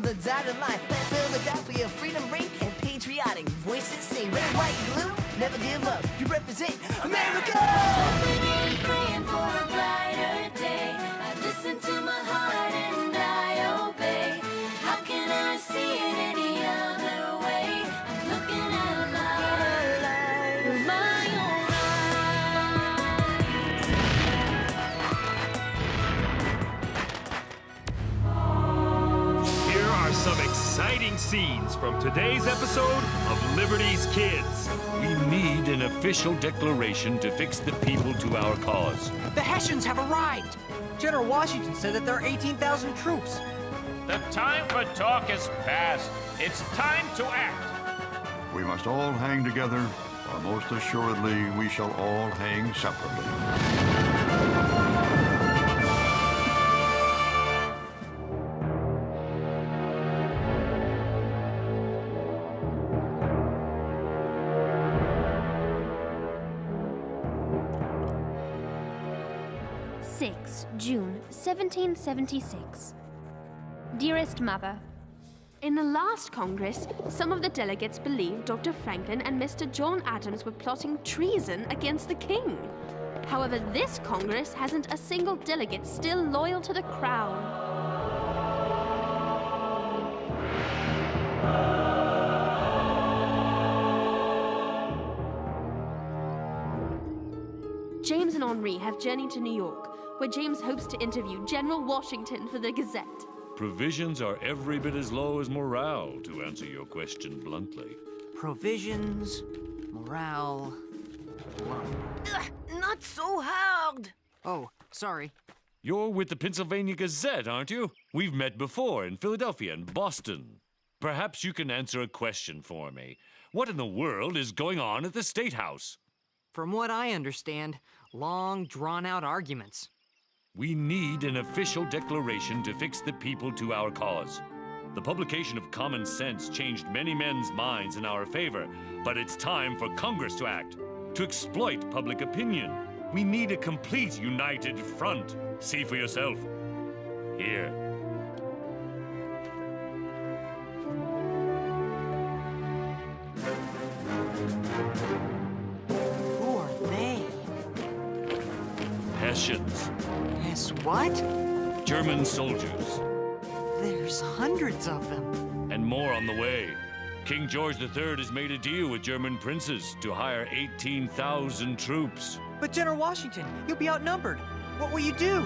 on the dotted line. Let's fill the dot for your freedom ring and patriotic voices sing. Red, white, blue, never give up. You represent America. Opening, praying for a brighter day. I listen to my heart and I obey. How can I see it any other way? I'm looking at a light with my own eyes. Here are some exciting scenes from today's episode of Liberty's Kids. We need an official declaration to fix the people to our cause. The Hessians have arrived! General Washington said that there are 18,000 troops. The time for talk is past. It's time to act. We must all hang together, or most assuredly we shall all hang separately. 6 June 1776. Dearest Mother, in the last Congress, some of the delegates believed Dr. Franklin and Mr. John Adams were plotting treason against the King. However, this Congress hasn't a single delegate still loyal to the Crown. James and Henri have journeyed to New York, where James hopes to interview General Washington for the Gazette. Provisions are every bit as low as morale, to answer your question bluntly. Provisions, morale, low. Not so hard. Oh, sorry. You're with the Pennsylvania Gazette, aren't you? We've met before in Philadelphia and Boston. Perhaps you can answer a question for me. What in the world is going on at the State House? From what I understand, long, drawn-out arguments. We need an official declaration to fix the people to our cause. The publication of Common Sense changed many men's minds in our favor, but it's time for Congress to act, to exploit public opinion. We need a complete united front. See for yourself. Here. Who are they? Hessians. Yes, what? German soldiers. There's hundreds of them. And more on the way. King George III has made a deal with German princes to hire 18,000 troops. But General Washington, you'll be outnumbered. What will you do?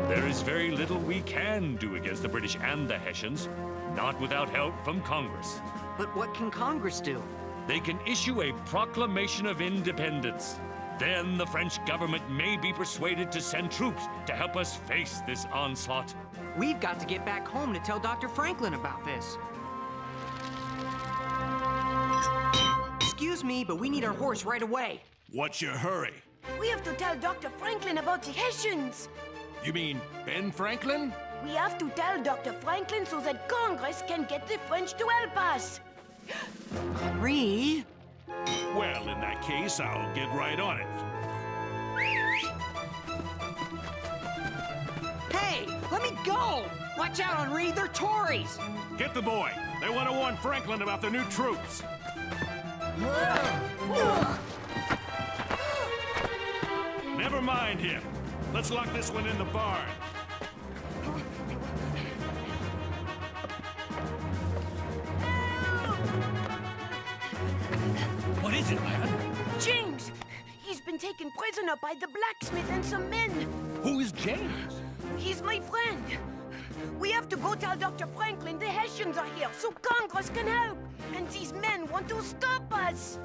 There is very little we can do against the British and the Hessians, not without help from Congress. But what can Congress do? They can issue a proclamation of independence. Then the French government may be persuaded to send troops to help us face this onslaught. We've got to get back home to tell Dr. Franklin about this. Excuse me, but we need our horse right away. What's your hurry? We have to tell Dr. Franklin about the Hessians. You mean Ben Franklin? We have to tell Dr. Franklin so that Congress can get the French to help us. Henri? Well, in that case, I'll get right on it. Hey, let me go! Watch out, Henri, they're Tories! Get the boy. They want to warn Franklin about the new troops. Never mind him. Let's lock this one in the barn. What is it, man? James! He's been taken prisoner by the blacksmith and some men. Who is James? He's my friend. We have to go tell Dr. Franklin the Hessians are here so Congress can help. And these men want to stop us.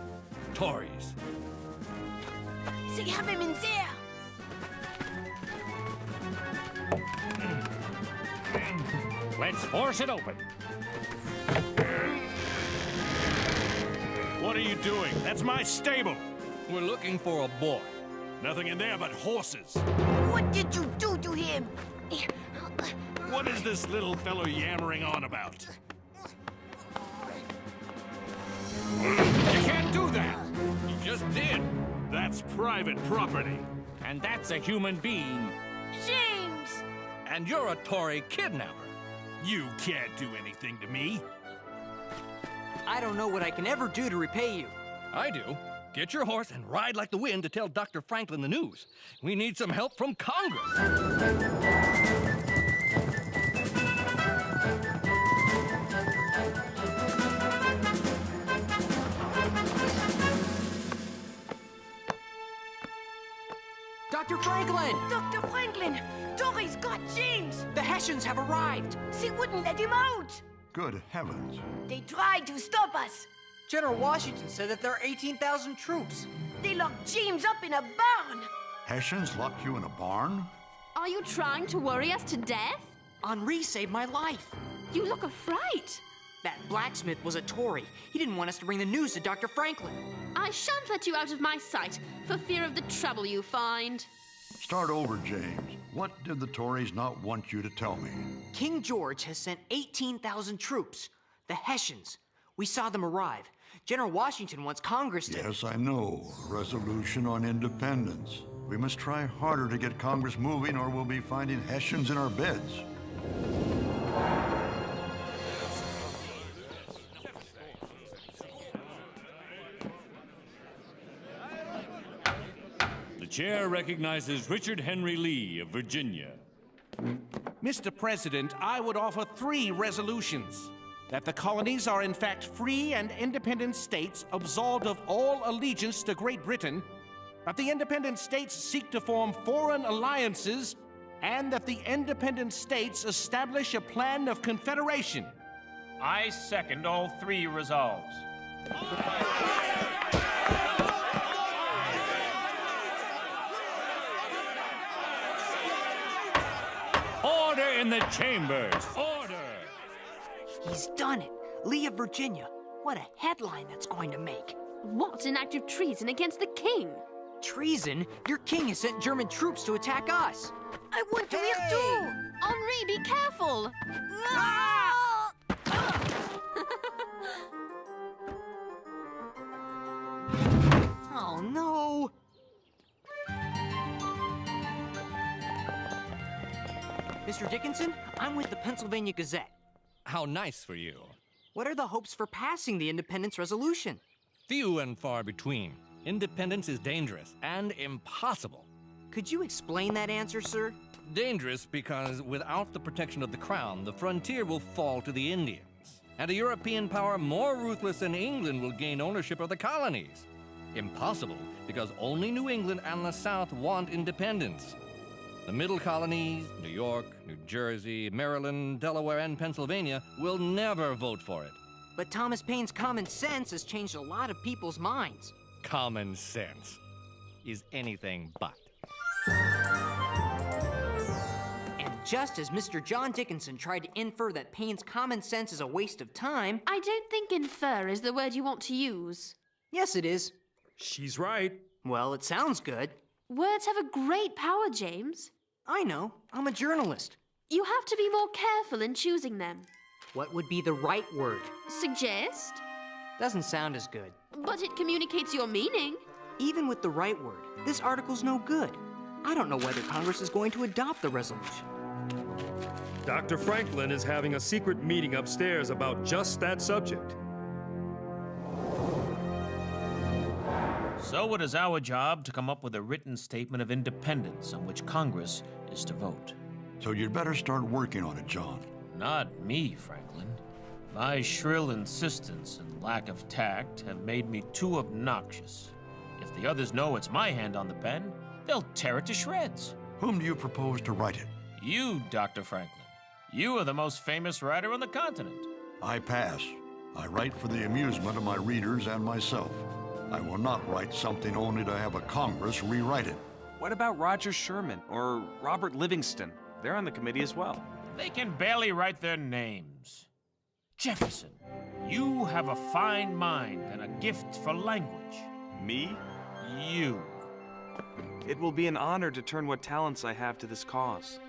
Tories. They have him in there. Let's force it open. What are you doing? That's my stable. We're looking for a boy. Nothing in there but horses. What did you do to him? What What is this little fellow yammering on about? You can't do that! You just did. That's private property. And that's a human being. James! And you're a Tory kidnapper. You can't do anything to me. I don't know what I can ever do to repay you. I do. Get your horse and ride like the wind to tell Dr. Franklin the news. We need some help from Congress. Dr. Franklin! Dr. Franklin! Tory's got James! The Hessians have arrived! They wouldn't let him out! Good heavens. They tried to stop us! General Washington said that there are 18,000 troops. They locked James up in a barn! Hessians locked you in a barn? Are you trying to worry us to death? Henri saved my life. You look afraid. That blacksmith was a Tory. He didn't want us to bring the news to Dr. Franklin. I shan't let you out of my sight for fear of the trouble you find. Start over, James. What did the Tories not want you to tell me? King George has sent 18,000 troops. The Hessians. We saw them arrive. General Washington wants Congress to... Yes, I know. A resolution on independence. We must try harder to get Congress moving or we'll be finding Hessians in our beds. The chair recognizes Richard Henry Lee of Virginia. Mr. President, I would offer 3 resolutions. That the colonies are in fact free and independent states absolved of all allegiance to Great Britain, that the independent states seek to form foreign alliances, and that the independent states establish a plan of confederation. I second all 3 resolves. Order in the chambers! Order! He's done it. Lee of Virginia. What a headline that's going to make. What an act of treason against the king! Treason? Your king has sent German troops to attack us. I want to hear too! Henri, be careful! Oh, no. Mr. Dickinson, I'm with the Pennsylvania Gazette. How nice for you. What are the hopes for passing the independence resolution? Few and far between. Independence is dangerous and impossible. Could you explain that answer, sir? Dangerous because without the protection of the crown, the frontier will fall to the Indians. And a European power more ruthless than England will gain ownership of the colonies. Impossible because only New England and the South want independence. The middle colonies, New York, New Jersey, Maryland, Delaware, and Pennsylvania will never vote for it. But Thomas Paine's common sense has changed a lot of people's minds. Common sense is anything but. And just as Mr. John Dickinson tried to infer that Paine's common sense is a waste of time... I don't think infer is the word you want to use. Yes, it is. She's right. Well, it sounds good. Words have a great power, James. I know. I'm a journalist. You have to be more careful in choosing them. What would be the right word? Suggest? Doesn't sound as good. But it communicates your meaning. Even with the right word, this article's no good. I don't know whether Congress is going to adopt the resolution. Dr. Franklin is having a secret meeting upstairs about just that subject. So it is our job to come up with a written statement of independence on which Congress is to vote. So you'd better start working on it, John. Not me, Franklin. My shrill insistence and lack of tact have made me too obnoxious. If the others know it's my hand on the pen, they'll tear it to shreds. Whom do you propose to write it? You, Dr. Franklin. You are the most famous writer on the continent. I pass. I write for the amusement of my readers and myself. I will not write something only to have a Congress rewrite it. What about Roger Sherman or Robert Livingston? They're on the committee as well. They can barely write their names. Jefferson, you have a fine mind and a gift for language. Me? You. It will be an honor to turn what talents I have to this cause.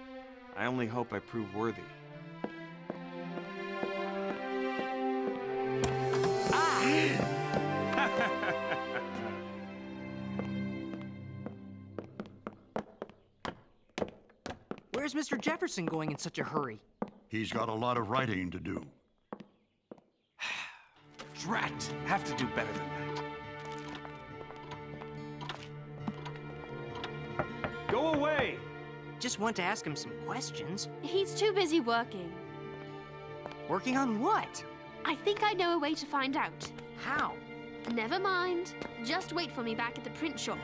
I only hope I prove worthy. Where's Mr. Jefferson going in such a hurry? He's got a lot of writing to do. Drat! Have to do better than that. Go away! Just want to ask him some questions. He's too busy working. Working on what? I think I know a way to find out. How? Never mind. Just wait for me back at the print shop.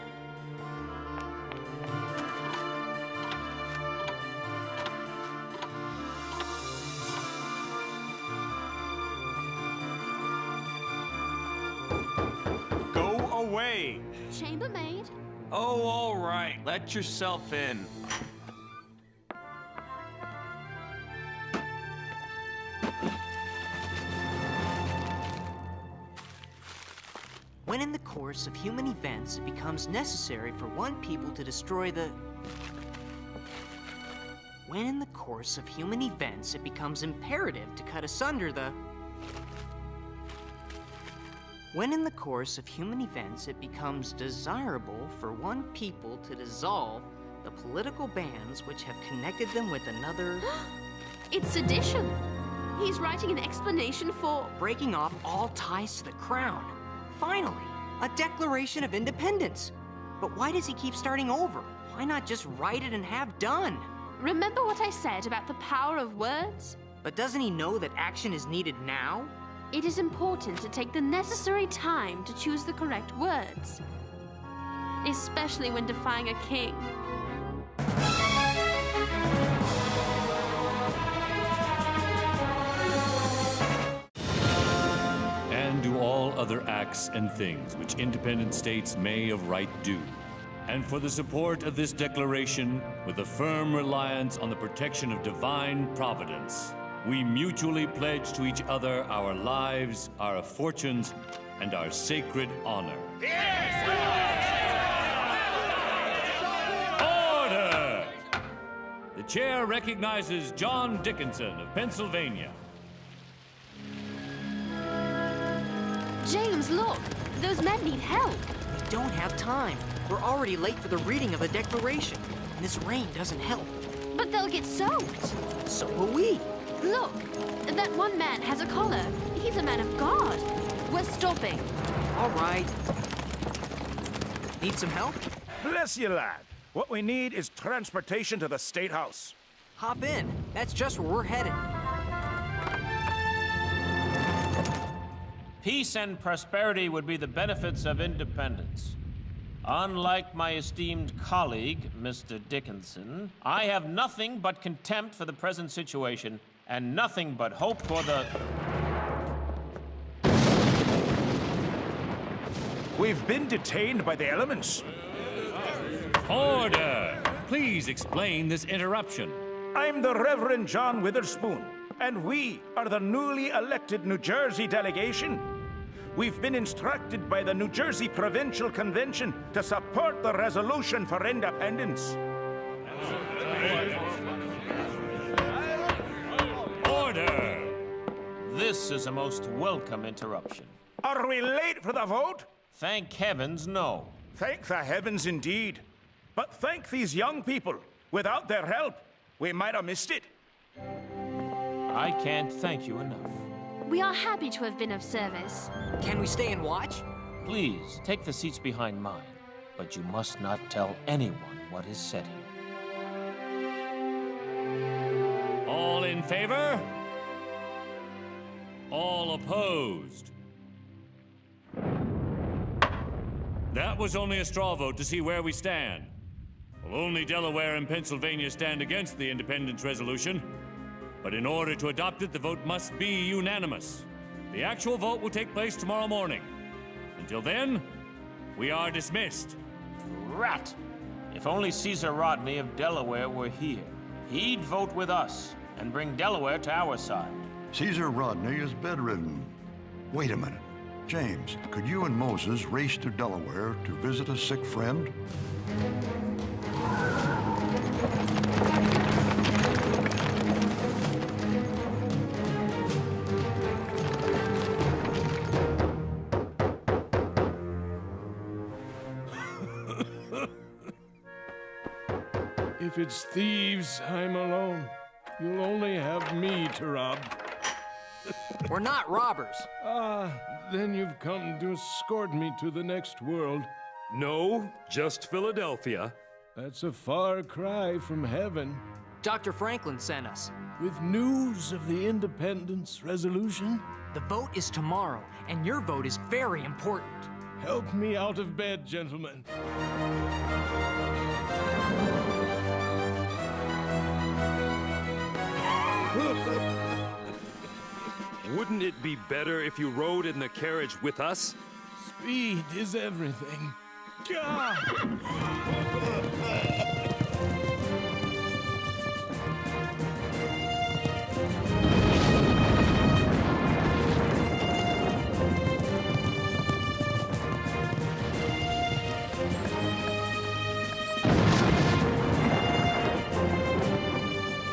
Go away! Chambermaid? Oh, all right. Let yourself in. When in the course of human events it becomes necessary for one people to destroy the... When in the course of human events it becomes imperative to cut asunder the... When in the course of human events it becomes desirable for one people to dissolve the political bands which have connected them with another... It's sedition. He's writing an explanation for... breaking off all ties to the crown. Finally, a Declaration of Independence. But why does he keep starting over? Why not just write it and have done? Remember what I said about the power of words? But doesn't he know that action is needed now? It is important to take the necessary time to choose the correct words. Especially when defying a king. And do all other acts and things which independent states may of right do. And for the support of this declaration, with a firm reliance on the protection of divine providence, we mutually pledge to each other our lives, our fortunes, and our sacred honor. Order! The chair recognizes John Dickinson of Pennsylvania. James, look! Those men need help! We don't have time. We're already late for the reading of the Declaration. And this rain doesn't help. But they'll get soaked! So will we. Look! That one man has a collar. He's a man of God. We're stopping. All right. Need some help? Bless you, lad. What we need is transportation to the State House. Hop in. That's just where we're headed. Peace and prosperity would be the benefits of independence. Unlike my esteemed colleague, Mr. Dickinson, I have nothing but contempt for the present situation and nothing but hope for the... We've been detained by the elements. Order! Please explain this interruption. I'm the Reverend John Witherspoon, and we are the newly elected New Jersey delegation. We've been instructed by the New Jersey Provincial Convention to support the resolution for independence. Order! This is a most welcome interruption. Are we late for the vote? Thank heavens, no. Thank the heavens indeed. But thank these young people. Without their help, we might have missed it. I can't thank you enough. We are happy to have been of service. Can we stay and watch? Please, take the seats behind mine, but you must not tell anyone what is said here. All in favor? All opposed? That was only a straw vote to see where we stand. Well, only Delaware and Pennsylvania stand against the independence resolution. But in order to adopt it, the vote must be unanimous. The actual vote will take place tomorrow morning. Until then, we are dismissed. Rat! If only Caesar Rodney of Delaware were here. He'd vote with us and bring Delaware to our side. Caesar Rodney is bedridden. Wait a minute. James, could you and Moses race to Delaware to visit a sick friend? If it's thieves, I'm alone. You'll only have me to rob. We're not robbers. Then you've come to escort me to the next world. No, just Philadelphia. That's a far cry from heaven. Dr. Franklin sent us. With news of the independence resolution? The vote is tomorrow, and your vote is very important. Help me out of bed, gentlemen. Wouldn't it be better if you rode in the carriage with us? Speed is everything.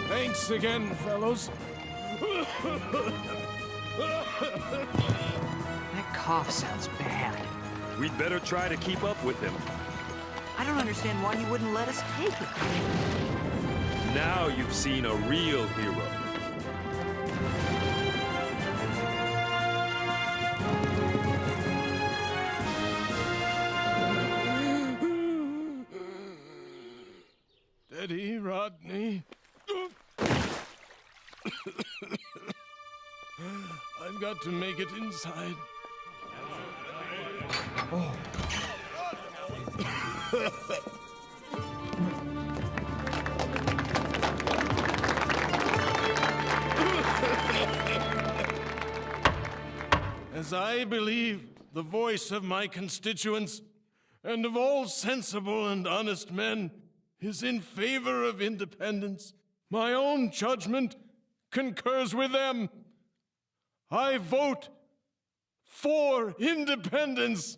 Thanks again, fellows. That cough sounds bad. We'd better try to keep up with him. I don't understand why you wouldn't let us take it. Now you've seen a real hero. Steady, Rodney. I've got to make it inside. As I believe the voice of my constituents and of all sensible and honest men is in favor of independence, my own judgment concurs with them. I vote for independence.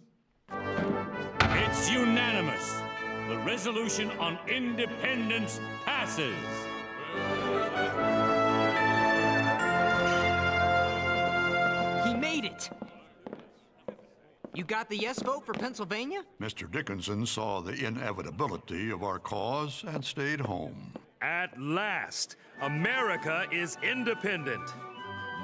It's unanimous. The resolution on independence passes. He made it. You got the yes vote for Pennsylvania? Mr. Dickinson saw the inevitability of our cause and stayed home. At last, America is independent.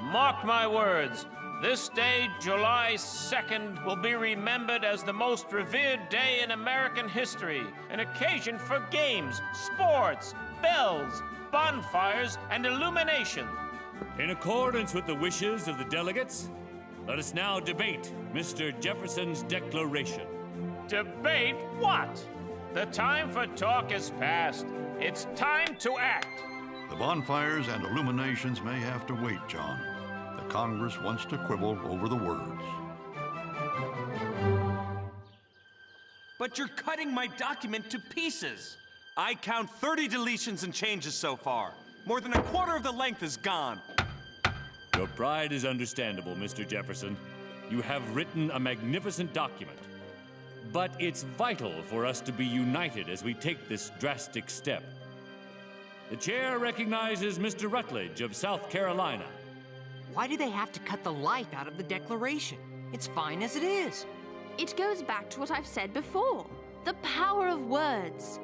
Mark my words, this day, July 2nd, will be remembered as the most revered day in American history, an occasion for games, sports, bells, bonfires, and illumination. In accordance with the wishes of the delegates, let us now debate Mr. Jefferson's declaration. Debate what? The time for talk is past. It's time to act. The bonfires and illuminations may have to wait, John. The Congress wants to quibble over the words. But you're cutting my document to pieces. I count 30 deletions and changes so far. More than a quarter of the length is gone. Your pride is understandable, Mr. Jefferson. You have written a magnificent document. But it's vital for us to be united as we take this drastic step. The chair recognizes Mr. Rutledge of South Carolina. Why do they have to cut the life out of the Declaration? It's fine as it is. It goes back to what I've said before. The power of words.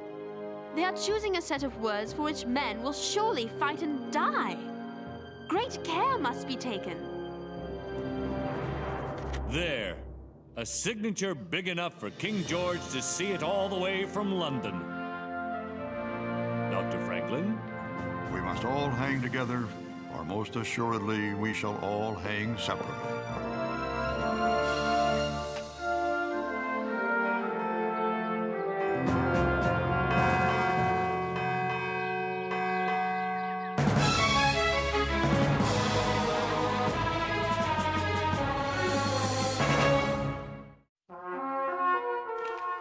They are choosing a set of words for which men will surely fight and die. Great care must be taken. There. A signature big enough for King George to see it all the way from London. Dr. Franklin? We must all hang together, or most assuredly we shall all hang separately.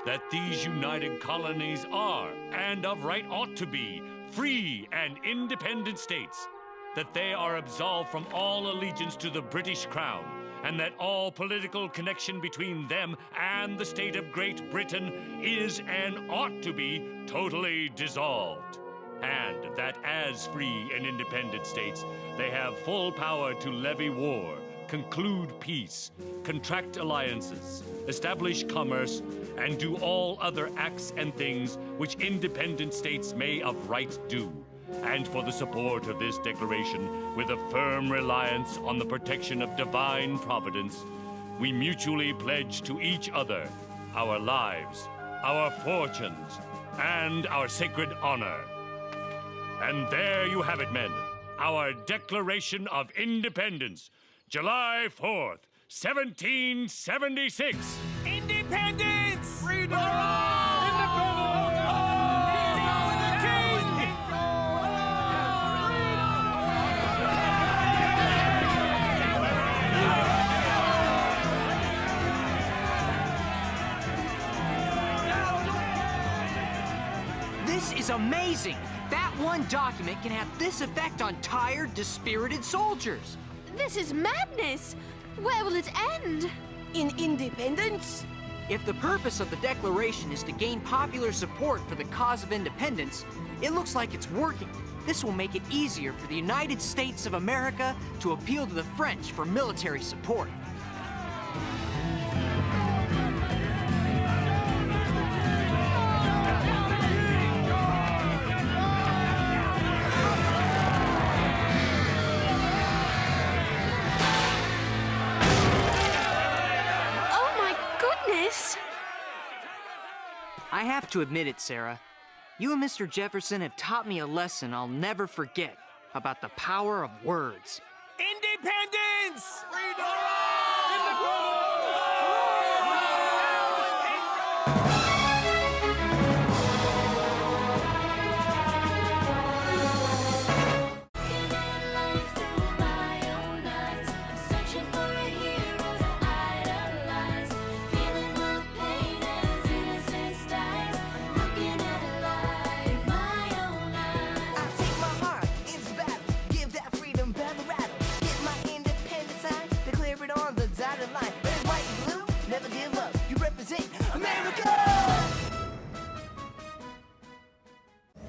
That these united colonies are, and of right ought to be, free and independent states, that they are absolved from all allegiance to the British Crown, and that all political connection between them and the state of Great Britain is and ought to be totally dissolved, and that as free and independent states, they have full power to levy war, conclude peace, contract alliances, establish commerce, and do all other acts and things which independent states may of right do. And for the support of this declaration, with a firm reliance on the protection of divine providence, we mutually pledge to each other our lives, our fortunes, and our sacred honor. And there you have it, men. Our Declaration of Independence, July 4th, 1776. Independence! Freedom! This is amazing! That one document can have this effect on tired, dispirited soldiers. This is madness! Where will it end? In independence? If the purpose of the Declaration is to gain popular support for the cause of independence, it looks like it's working. This will make it easier for the United States of America to appeal to the French for military support. I have to admit it, Sarah. You and Mr. Jefferson have taught me a lesson I'll never forget about the power of words. Independence! Freedom!